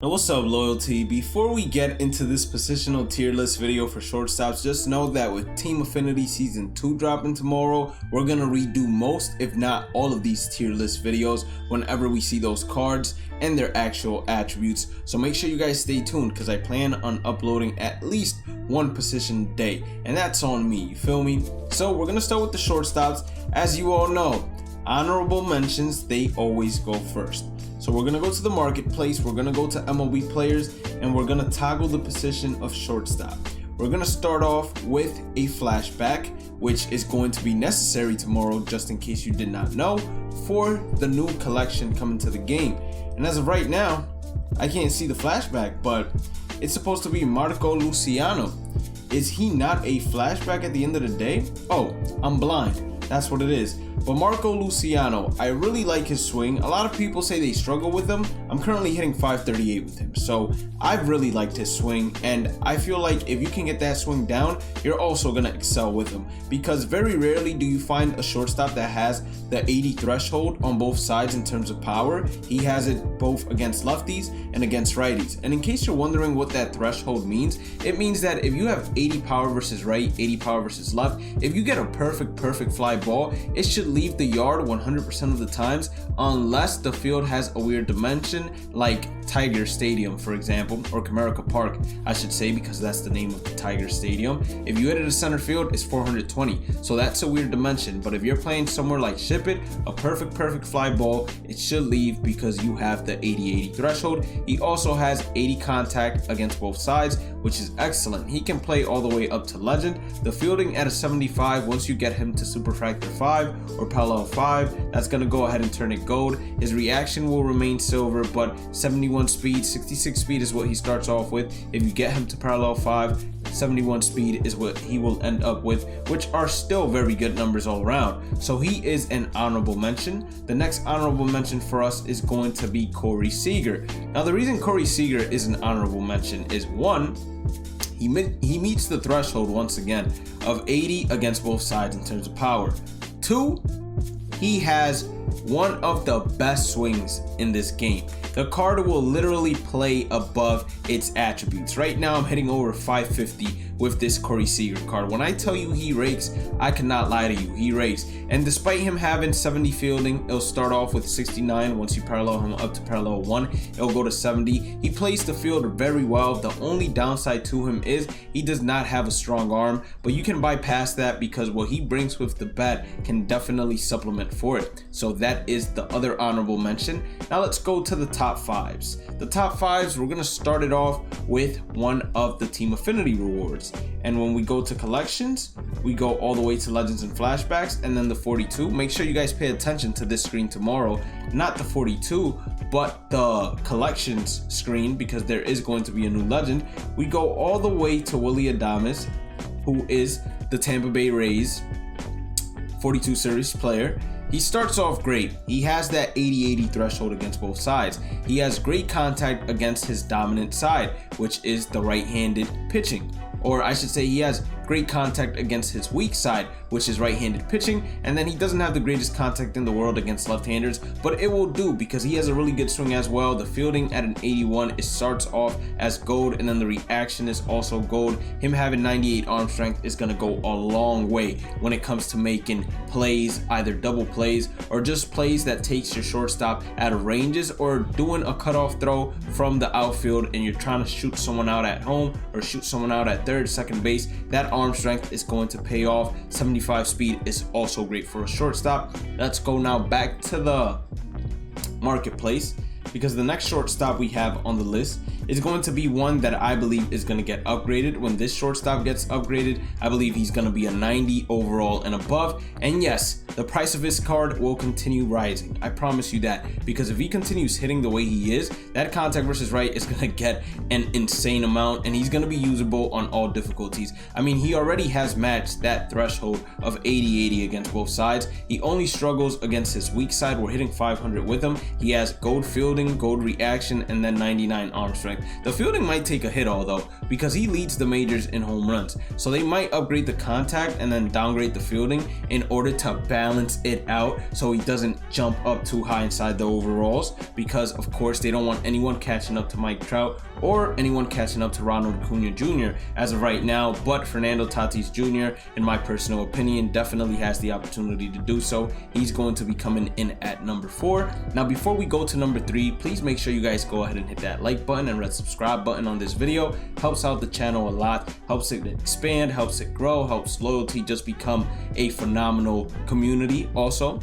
Now what's up, loyalty? Before we get into this positional tier list video for shortstops, just know that with Team Affinity Season 2 dropping tomorrow, we're gonna redo most, if not all of these tier list videos whenever we see those cards and their actual attributes. So make sure you guys stay tuned because I plan on uploading at least one position a day, and that's on me, you feel me? So we're gonna start with the shortstops. As you all know, honorable mentions, they always go first. So we're gonna go to the marketplace, we're gonna go to MLB players, and we're gonna toggle the position of shortstop. We're gonna start off with a flashback, which is going to be necessary tomorrow, just in case you did not know, for the new collection coming to the game. And as of right now, I can't see the flashback, but it's supposed to be Marco Luciano. Is he not a flashback at the end of the day? Oh, I'm blind. That's what it is. But Marco Luciano, I really like his swing. A lot of people say they struggle with him. I'm currently hitting 538 with him. So I've really liked his swing, and I feel like if you can get that swing down, you're also gonna excel with him, because very rarely do you find a shortstop that has the 80 threshold on both sides in terms of power. He has it both against lefties and against righties. And in case you're wondering what that threshold means, it means that if you have 80 power versus right, 80 power versus left, if you get a perfect fly ball, it should leave the yard 100% of the times, unless the field has a weird dimension like Tiger Stadium, for example, or Comerica Park, I should say, because that's the name of the Tiger Stadium. If you hit it to center field, it's 420, so that's a weird dimension. But if you're playing somewhere like Ship It, a perfect fly ball, it should leave because you have the 80-80 threshold. He also has 80 contact against both sides, which is excellent. He can play all the way up to legend. The fielding at a 75, once you get him to Superfractor 5 or Parallel 5, that's gonna go ahead and turn it gold. His reaction will remain silver, but 71 speed, 66 speed is what he starts off with. If you get him to Parallel 5, 71 speed is what he will end up with, which are still very good numbers all around. So he is an honorable mention. The next honorable mention for us is going to be Corey Seager. Now the reason Corey Seager is an honorable mention is, one, he meets the threshold once again of 80 against both sides in terms of power. Two, he has one of the best swings in this game. The card will literally play above its attributes. Right now I'm hitting over 550 with this Corey Seager card. When I tell you he rakes, I cannot lie to you, he rakes. And despite him having 70 fielding, it'll start off with 69. Once you parallel him up to Parallel 1, it'll go to 70. He plays the field very well. The only downside to him is he does not have a strong arm, but you can bypass that because what he brings with the bat can definitely supplement for it. So that is the other honorable mention. Now let's go to the top fives. The top fives, we're gonna start it off with one of the Team Affinity rewards. And when we go to collections, we go all the way to legends and flashbacks, and then the 42. Make sure you guys pay attention to this screen tomorrow, not the 42, but the collections screen, because there is going to be a new legend. We go all the way to Willie Adams, who is the Tampa Bay Rays 42 series player. He starts off great. He has that 80-80 threshold against both sides. He has great contact against his dominant side, which is the right-handed pitching. Or I should say he has great contact against his weak side, which is right-handed pitching, and then he doesn't have the greatest contact in the world against left-handers, but it will do because he has a really good swing as well. The fielding at an 81, it starts off as gold, and then the reaction is also gold. Him having 98 arm strength is going to go a long way when it comes to making plays, either double plays or just plays that takes your shortstop out of ranges, or doing a cutoff throw from the outfield and you're trying to shoot someone out at home or shoot someone out at third, second base. That arm strength is going to pay off. 75 speed is also great for a shortstop. Let's go now back to the marketplace, because the next shortstop we have on the list is going to be one that I believe is going to get upgraded. When this shortstop gets upgraded, I believe he's going to be a 90 overall and above. And yes, the price of his card will continue rising. I promise you that, because if he continues hitting the way he is, that contact versus right is going to get an insane amount, and he's going to be usable on all difficulties. I mean, he already has matched that threshold of 80-80 against both sides. He only struggles against his weak side. We're hitting 500 with him. He has gold fielding fielding, gold reaction, and then 99 arm strength. The fielding might take a hit although, because he leads the majors in home runs. So they might upgrade the contact and then downgrade the fielding in order to balance it out so he doesn't jump up too high inside the overalls, because of course they don't want anyone catching up to Mike Trout or anyone catching up to Ronald Acuna Jr. as of right now. But Fernando Tatis Jr., in my personal opinion, definitely has the opportunity to do so. He's going to be coming in at number 4. Now before we go to number 3, please make sure you guys go ahead and hit that like button and red subscribe button on this video. Helps out the channel a lot, helps it expand, helps it grow, helps loyalty just become a phenomenal community. Also,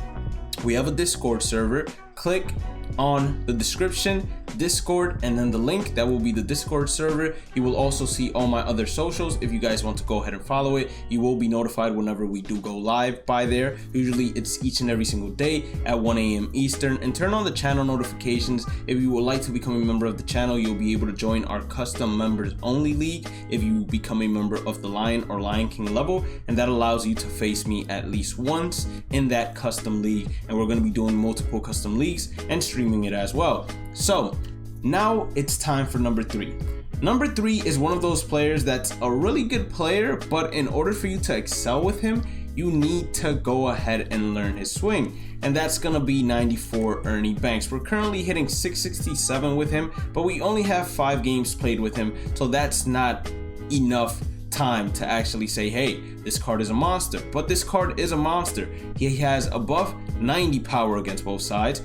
we have a Discord server. Click on the description, Discord, and then the link that will be the Discord server. You will also see all my other socials. If you guys want to go ahead and follow it, you will be notified whenever we do go live by there. Usually it's each and every single day at 1 a.m. Eastern. And turn on the channel notifications. If you would like to become a member of the channel, you'll be able to join our custom members only league if you become a member of the Lion or Lion King level, and that allows you to face me at least once in that custom league. And we're going to be doing multiple custom leagues and streaming it as well. So now it's time for number 3. Number 3 is one of those players that's a really good player, but in order for you to excel with him, you need to go ahead and learn his swing, and that's gonna be 94 Ernie Banks. We're currently hitting 667 with him, but we only have 5 games played with him, so that's not enough time to actually say, hey, this card is a monster. But this card is a monster. He has above 90 power against both sides.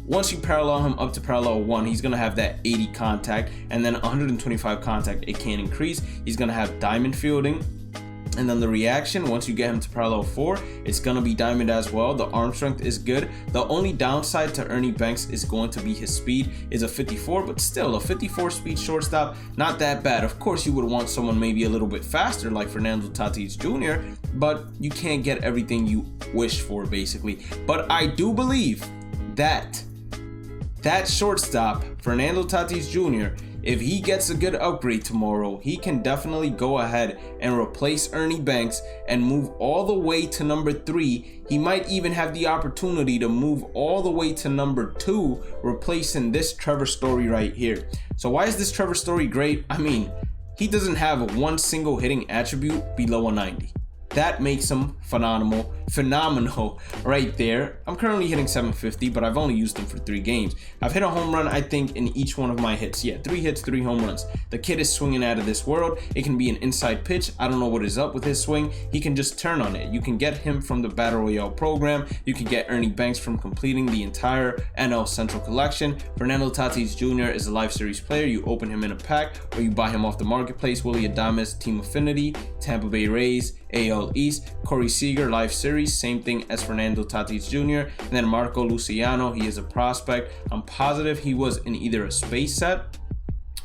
Once you parallel him up to parallel 1, he's going to have that 80 contact, and then 125 contact it can increase. He's going to have diamond fielding, and then the reaction, once you get him to parallel 4, it's going to be diamond as well. The arm strength is good. The only downside to Ernie Banks is going to be his speed is a 54, but still a 54 speed shortstop, not that bad. Of course you would want someone maybe a little bit faster like Fernando Tatis Jr., but you can't get everything you wish for basically. But I do believe that shortstop, Fernando Tatis Jr., if he gets a good upgrade tomorrow, he can definitely go ahead and replace Ernie Banks and move all the way to number 3. He might even have the opportunity to move all the way to number 2, replacing this Trevor Story right here. So why is this Trevor Story great? I mean, he doesn't have one single hitting attribute below a 90. That makes him phenomenal right there. I'm currently hitting 750, but I've only used him for 3 games. I've hit a home run, I think, in each one of my hits. Yeah, 3 hits, 3 home runs. The kid is swinging out of this world. It can be an inside pitch. I don't know what is up with his swing. He can just turn on it. You can get him from the Battle Royale program. You can get Ernie Banks from completing the entire NL Central collection. Fernando Tatis Jr. is a Live Series player. You open him in a pack, or you buy him off the marketplace. Willie Adams, Team Affinity, Tampa Bay Rays, AL East. Corey Seager, Live Series, same thing as Fernando Tatis Jr. And then Marco Luciano, he is a prospect. I'm positive he was in either a space set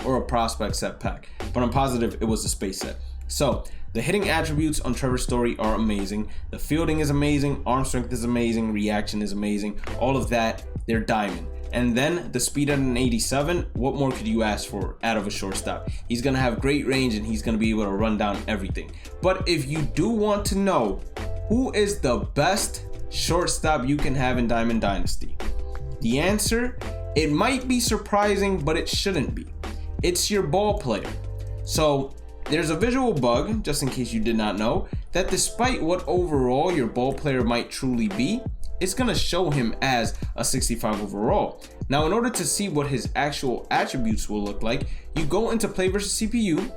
or a prospect set pack, but I'm positive it was a space set. So the hitting attributes on Trevor Story are amazing. The fielding is amazing. Arm strength is amazing. Reaction is amazing. All of that, they're diamond. And then the speed at an 87, what more could you ask for out of a shortstop? He's going to have great range and he's going to be able to run down everything. But if you do want to know who is the best shortstop you can have in Diamond Dynasty, the answer, it might be surprising, but it shouldn't be. It's your ball player. So there's a visual bug, just in case you did not know, that despite what overall your ball player might truly be, it's going to show him as a 65 overall. Now, in order to see what his actual attributes will look like, you go into Play versus CPU,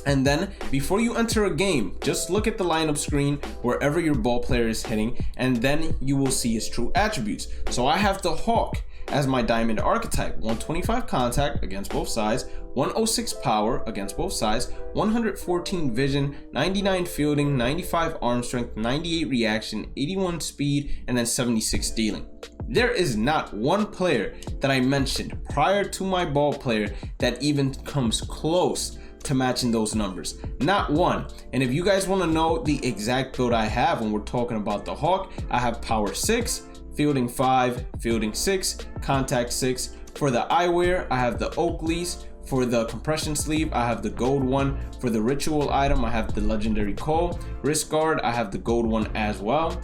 and then before you enter a game, just look at the lineup screen wherever your ball player is hitting, and then you will see his true attributes. So I have the Hawk as my diamond archetype: 125 contact against both sides, 106 power against both sides, 114 vision, 99 fielding, 95 arm strength, 98 reaction, 81 speed, and then 76 stealing. There is not one player that I mentioned prior to my ball player that even comes close to matching those numbers. Not one. And if you guys want to know the exact build I have when we're talking about the Hawk, I have power 6, fielding 5, fielding 6, contact 6. For the eyewear, I have the Oakleys. For the compression sleeve, I have the gold one. For the ritual item, I have the legendary Cole. Wrist guard, I have the gold one as well.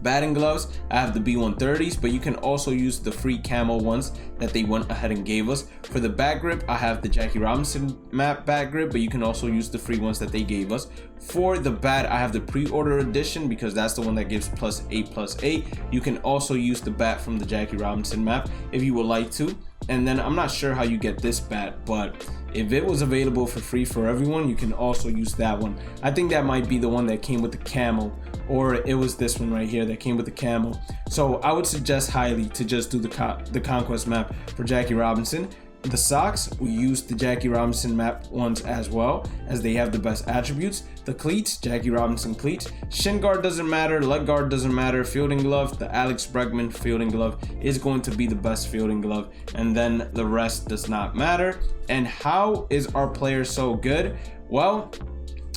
Batting gloves, I have the B130s, but you can also use the free camo ones that they went ahead and gave us. For the bat grip, I have the Jackie Robinson map bat grip, but you can also use the free ones that they gave us. For the bat, I have the pre-order edition because that's the one that gives +8/+8. You can also use the bat from the Jackie Robinson map if you would like to. And then I'm not sure how you get this bat, but if it was available for free for everyone, you can also use that one. I think that might be the one that came with the camo, or it was this one right here that came with the camo. So I would suggest highly to just do the Conquest map for Jackie Robinson. The socks, we use the Jackie Robinson map ones as well, as they have the best attributes. The cleats, Jackie Robinson cleats. Shin guard doesn't matter, leg guard doesn't matter. Fielding glove, the Alex Bregman fielding glove is going to be the best fielding glove, and then the rest does not matter. And how is our player so good? Well,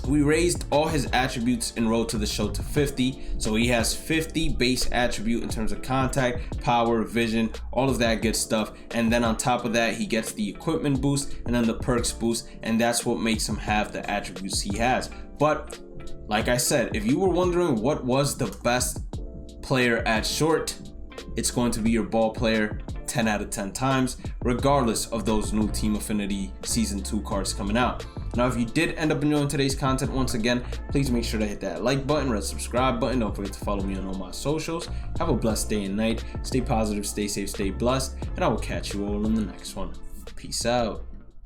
we raised all his attributes in Road to the Show to 50, so he has 50 base attribute in terms of contact, power, vision, all of that good stuff. And then on top of that, he gets the equipment boost and then the perks boost, and that's what makes him have the attributes he has. But like I said, if you were wondering what was the best player at short, it's going to be your ball player 10 out of 10 times, regardless of those new Team Affinity Season 2 cards coming out. Now, if you did end up enjoying today's content, once again, please make sure to hit that like button, red subscribe button. Don't forget to follow me on all my socials. Have a blessed day and night. Stay positive, stay safe, stay blessed, and I will catch you all in the next one. Peace out.